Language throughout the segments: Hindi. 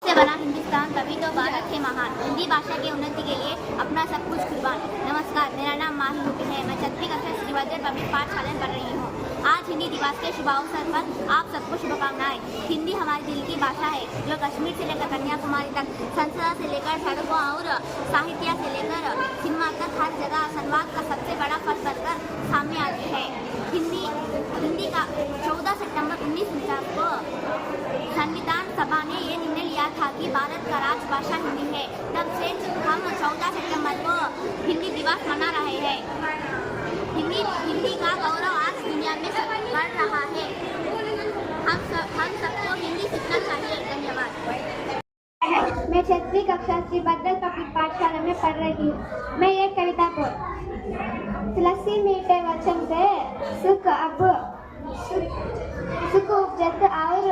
से बना हिंदुस्तान तभी तो भारत है महान। हिंदी भाषा की उन्नति के लिए अपना सब कुछ कुर्बान। नमस्कार, मेरा नाम माही मुबीन है। मैं 6वीं कक्षा श्रीवर्धन पब्लिक पाठशाला में पढ़ रही हूँ। आज हिंदी दिवस के शुभ अवसर पर आप सबको शुभकामनाएं। हिंदी हमारे दिल की भाषा है जो कश्मीर से लेकर कन्याकुमारी तक, संसद से लेकर सड़कों और साहित्य से लेकर सिनेमा तक हर जगह संवाद का सबसे बड़ा पथ बनकर सामने आती है। हिंदी का 14 सितंबर 1949 को संविधान सभा ने ये निर्णय लिया था कि भारत का राजभाषा हिंदी है। तब से हम 14 सितंबर को हिंदी दिवस मना रहे हैं। हिंदी का गौरव आज दुनिया में बढ़ रहा है। हम सबको हिंदी सीखना चाहिए। धन्यवाद। मैं 6वीं कक्षा श्रीवर्धन पब्लिक पाठशाला में पढ़ रही हूँ। मैं ये कविता को तुलसी मीठे वचन से सुख उपजत और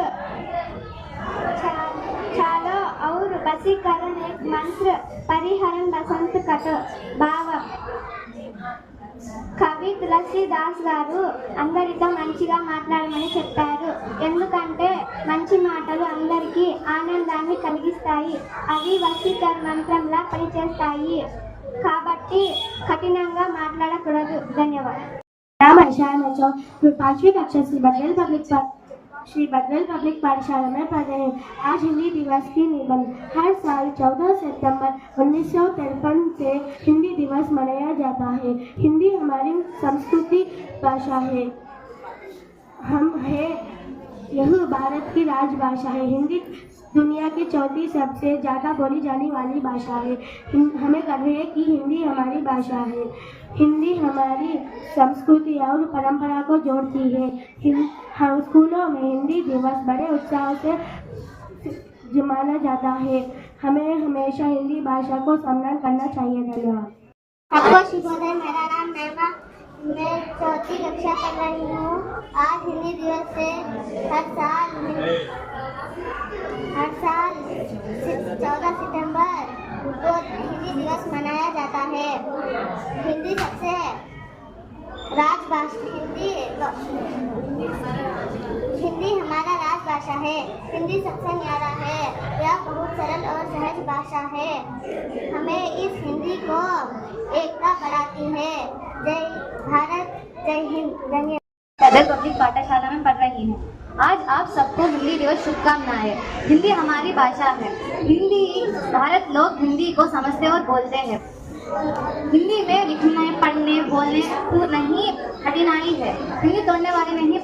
छालो और वसीकरण एक मंत्र परिहरण बसंत कट भाव కవి తులసీదాస్ గారు అందరితో మంచిగా మాట్లాడమని చెప్పారు. ఎందుకంటే మంచి మాటలు అందరికీ ఆనందాన్ని కలిగిస్తాయి. అవి వశీకరణ మంత్రంలా పనిచేస్తాయి. కాబట్టి కఠినంగా మాట్లాడకూడదు. ధన్యవాదాలు. मैं 5वीं कक्षा श्री बदवेल पब्लिक पाठशाला में पढ़ रहे हैं। आज हिंदी दिवस की निबंध। हर साल 14 सितंबर 1953 से हिंदी दिवस मनाया जाता है। हिंदी हमारी संस्कृति भाषा है। यह भारत की राजभाषा है। हिंदी दुनिया की चौथी सबसे ज़्यादा बोली जाने वाली भाषा है। हमें गर्व है कि हिंदी हमारी भाषा है। हिंदी हमारी संस्कृति और परंपरा को जोड़ती है। हम स्कूलों में हिंदी दिवस बड़े उत्साह से माना जाता है। हमें हमेशा हिंदी भाषा को सम्मान करना चाहिए। धन्यवाद। आपको शुभोदय। मेरा नाम नैमा, मैं 4वीं कक्षा पढ़ रही हूँ। आज हिंदी दिवस से हर साल 14 सितंबर को हिंदी दिवस मनाया जाता है। हिंदी सबसे राजभाषा हिंदी हमारा राजभाषा है। हिंदी सबसे न्यारा है। यह बहुत सरल और सहज भाषा है। हमें इस हिंदी को एकता बढ़ाती है। जय भारत, जय हिंद। धन्यवाद। बदल पब्लिक पाठशाला में पढ़ रही हूँ। आज आप सबको हिंदी दिवस शुभकामनाएं। हिंदी हमारी भाषा है। भारत लोग हिंदी को समझते और बोलते हैं। हिंदी में लिखने, पढ़ने, बोलने नहीं कठिनाई है। हिंदी तोड़ने वाली नहीं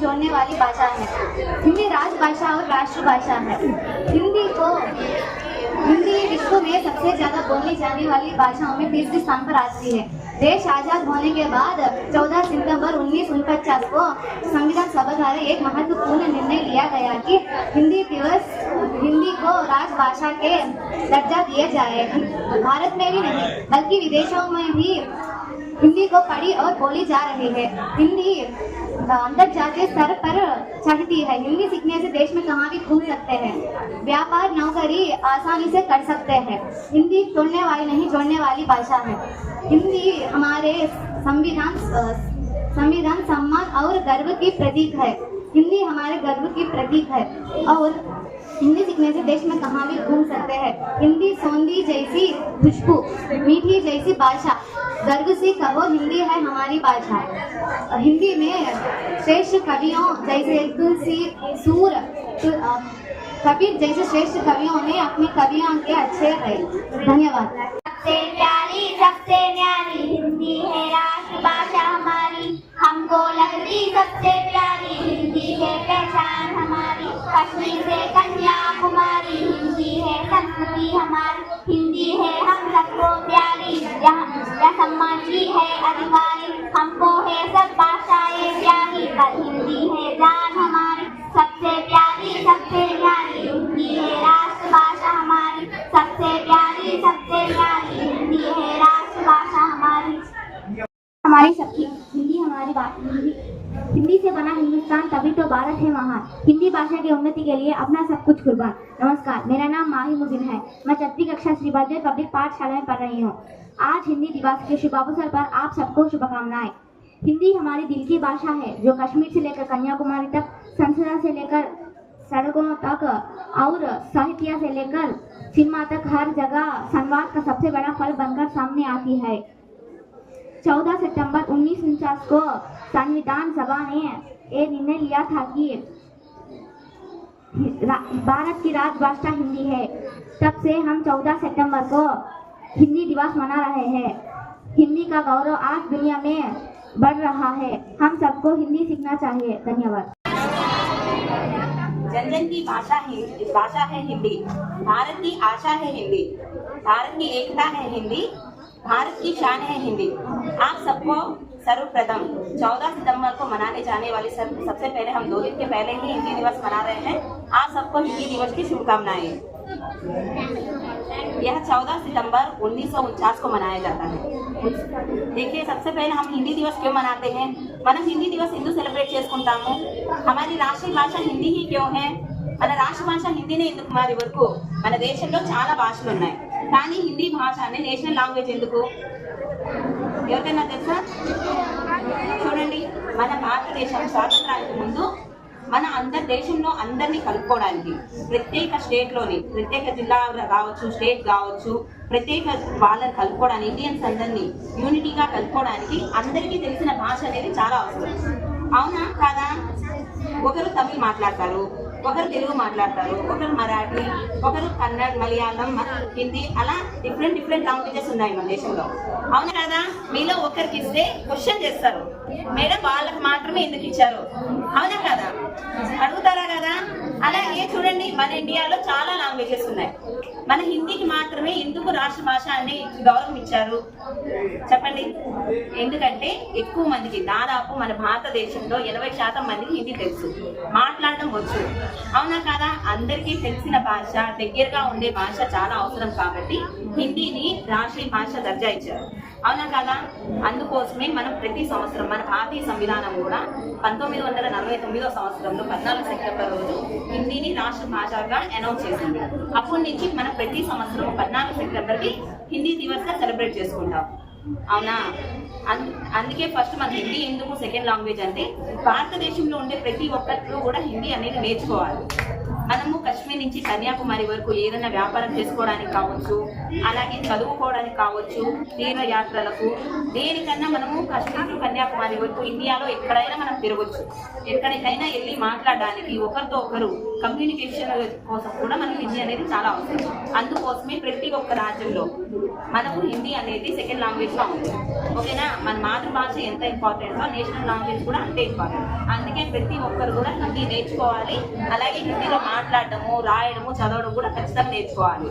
जोड़ने वाली भाषा है। हिंदी राजभाषा और राष्ट्रभाषा है। हिंदी विश्व में सबसे ज्यादा बोली जाने वाली भाषाओं में 30वें स्थान पर आती है। देश आजाद होने के बाद 14 सितंबर 1949 को संविधान सभा द्वारा एक महत्वपूर्ण निर्णय लिया गया कि हिंदी को राजभाषा के दर्जा दिया जाए। भारत में भी नहीं बल्कि विदेशों में भी हिंदी को पढ़ी और बोली जा रही है। हिंदी अंतर्जातीय स्तर पर चढ़ती है। हिंदी सीखने से देश में कहाँ भी घूम सकते हैं। व्यापार, नौकरी आसानी से कर सकते हैं। हिंदी तोड़ने वाली नहीं जोड़ने वाली भाषा है। हिंदी हमारे संविधान सम्मान और गर्व की प्रतीक है। हिंदी हमारे गर्व की प्रतीक है और हिंदी सीखने से देश में कहाँ भी घूम सकते हैं। हिंदी सौंधी जैसी खुशबू, मीठी जैसी भाषा, गर्व से कहो हिंदी है हमारी भाषा। हिंदी में श्रेष्ठ कवियों जैसे तुलसी, सूर, कबीर जैसे श्रेष्ठ कवियों ने अपनी कवियों के अच्छे है। धन्यवाद। सबसे प्यारी, सबसे न्यारी हिंदी है राष्ट्रभाषा हमारी। हमको लगती सबसे प्यारी हिंदी है पहचान हमारी। कश्मीर से कन्याकुमारी हिंदी है संस्कृति हमारी। हिंदी है हम सबको प्यारी। यह सम्मान की है अधिकारी। हमको है सब भाषाएं प्यारी, पर हिंदी है जान हमारी। सबसे प्यारी, सबसे न्यारी हिंदी है राष्ट्रभाषा हमारी। सबसे प्यारी, सबसे न्यारी हिंदी है राष्ट्रभाषा हमारी। हमारी सबकी हिंदी हमारी बात। हिंदी से बना हिंदुस्तान तभी तो भारत है महान। हिंदी भाषा की उन्नति के लिए अपना सब कुछ कुर्बान। नमस्कार, मेरा नाम माही मुबीन है। मैं 6वीं कक्षा श्रीवर्धन पब्लिक पाठशाला में पढ़ रही हूँ। आज हिंदी दिवस के शुभ अवसर पर आप सबको शुभकामनाएं। हिंदी हमारी दिल की भाषा है जो कश्मीर से लेकर कन्याकुमारी तक, संसद से लेकर सड़कों तक और साहित्य से लेकर सिनेमा तक हर जगह संवाद का सबसे बड़ा फल बनकर सामने आती है। 14 सितंबर 1949 को संविधान सभा ने ये निर्णय लिया था कि भारत की राजभाषा हिंदी है। तब से हम 14 सितंबर को हिंदी दिवस मना रहे हैं। हिंदी का गौरव आज दुनिया में बढ़ रहा है। हम सबको हिंदी सीखना चाहिए। धन्यवाद। जन जन की भाषा है हिंदी। भारत की आशा है हिंदी। भारत की एकता है हिंदी। भारत की शान है हिंदी। आप सबको सर्वप्रथम 14 सितंबर को मनाने जाने वाले सबसे पहले हम 2 दिन के पहले ही हिंदी दिवस मना रहे हैं। आप सबको हिंदी दिवस की शुभकामनाएं। यह 14 सितंबर 1949 को मनाया जाता है। देखिए, सबसे पहले हम हिंदी दिवस क्यों मनाते हैं? మనం हिंदी दिवस ఎందుకు సెలబ్రేట్ చేసుకుంటాము? हमारी రాష్ట్రీయ భాష హిందీ ही क्यों है? మన రాష్ట్ర భాష హిందీనే ఎందుకు? మరి వరకు మన దేశంలో చాలా భాషలు ఉన్నాయి, కానీ హిందీ భాష అనే నేషనల్ లాంగ్వేజ్ ఎందుకు? ఎవరికైనా తెలుసా? చూడండి, మన భారతదేశం స్వాతంత్రానికి ముందు మన దేశంలో అందరినీ కలుపుకోవడానికి ప్రత్యేక స్టేట్లోని ప్రత్యేక జిల్లా కావచ్చు, స్టేట్ కావచ్చు, ప్రత్యేక వాళ్ళని కలుపుకోవడానికి, ఇండియన్స్ అందరినీ యూనిటీగా కలుపుకోవడానికి అందరికీ తెలిసిన భాష అనేది చాలా అవసరం. అవునా కాదా? ఒకరు తమిళ్ మాట్లాడతారు, ఒకరు తెలుగు మాట్లాడతారు, ఒకరు మరాఠీ, ఒకరు కన్నడ, మలయాళం, హిందీ, అలా డిఫరెంట్ లాంగ్వేజెస్ ఉన్నాయి మన దేశంలో. అవునా కదా? మీలో ఒకరికి ఇస్తే క్వశ్చన్ చేస్తారు, మేడం వాళ్ళకి మాత్రమే ఎందుకు ఇచ్చారు? అవునా కదా? అడుగుతారా కదా? అలాగే చూడండి, మన ఇండియాలో చాలా లాంగ్వేజెస్ ఉన్నాయి, మన హిందీకి మాత్రమే ఎందుకు రాష్ట్ర భాష అని గౌరవం ఇచ్చారు చెప్పండి. ఎందుకంటే ఎక్కువ మందికి, దాదాపు మన భారతదేశంలో 80% మందికి హిందీ తెలుసు, మాట్లాడడం వచ్చు. అవునా కదా? అందరికీ తెలిసిన భాష, దగ్గరగా ఉండే భాష చాలా అవసరం కాబట్టి హిందీని రాష్ట్రీయ భాష దర్జా ఇచ్చారు. అవునా కదా? అందుకోసమే మనం ప్రతి సంవత్సరం మన భారతీయ సంవిధానం కూడా 1949 సంవత్సరంలో 14 సెప్టెంబర్ రోజు హిందీని రాష్ట్ర భాషగా అనౌన్స్ చేసింది. అప్పటి నుంచి మనం ప్రతి సంవత్సరం 14 సెప్టెంబర్కి హిందీ దివస్ గా సెలబ్రేట్ చేసుకుంటాం. అవునా? అందుకే ఫస్ట్ మన హిందీ ఎందుకు సెకండ్ లాంగ్వేజ్ అంటే, భారతదేశంలో ఉండే ప్రతి ఒక్కరు కూడా హిందీ అనేది నేర్చుకోవాలి. మనము కాశ్మీర్ నుంచి కన్యాకుమారి వరకు ఏదైనా వ్యాపారం చేసుకోవడానికి కావచ్చు, అలాగే చదువుకోవడానికి కావచ్చు, తీర్థయాత్రలకు, దేనికన్నా మనము కాశ్మీర్ టు కన్యాకుమారి వరకు ఇండియాలో ఎక్కడైనా మనం తిరగొచ్చు. ఎక్కడికైనా వెళ్ళి మాట్లాడడానికి, ఒకరితో ఒకరు కమ్యూనికేషన్ కోసం కూడా మనకు హిందీ అనేది చాలా అవసరం. అందుకోసమే ప్రతి ఒక్క రాజ్యంలో మనకు హిందీ అనేది సెకండ్ లాంగ్వేజ్ గా ఉంది. ఓకేనా? మన మాతృభాష ఎంత ఇంపార్టెంటో నేషనల్ లాంగ్వేజ్ కూడా అంతే ఇంపార్టెంట్. అందుకే ప్రతి ఒక్కరు కూడా హిందీ నేర్చుకోవాలి. అలాగే హిందీలో మాట్లాడటము, రాయడము, చదవడం కూడా ఖచ్చితంగా నేర్చుకోవాలి.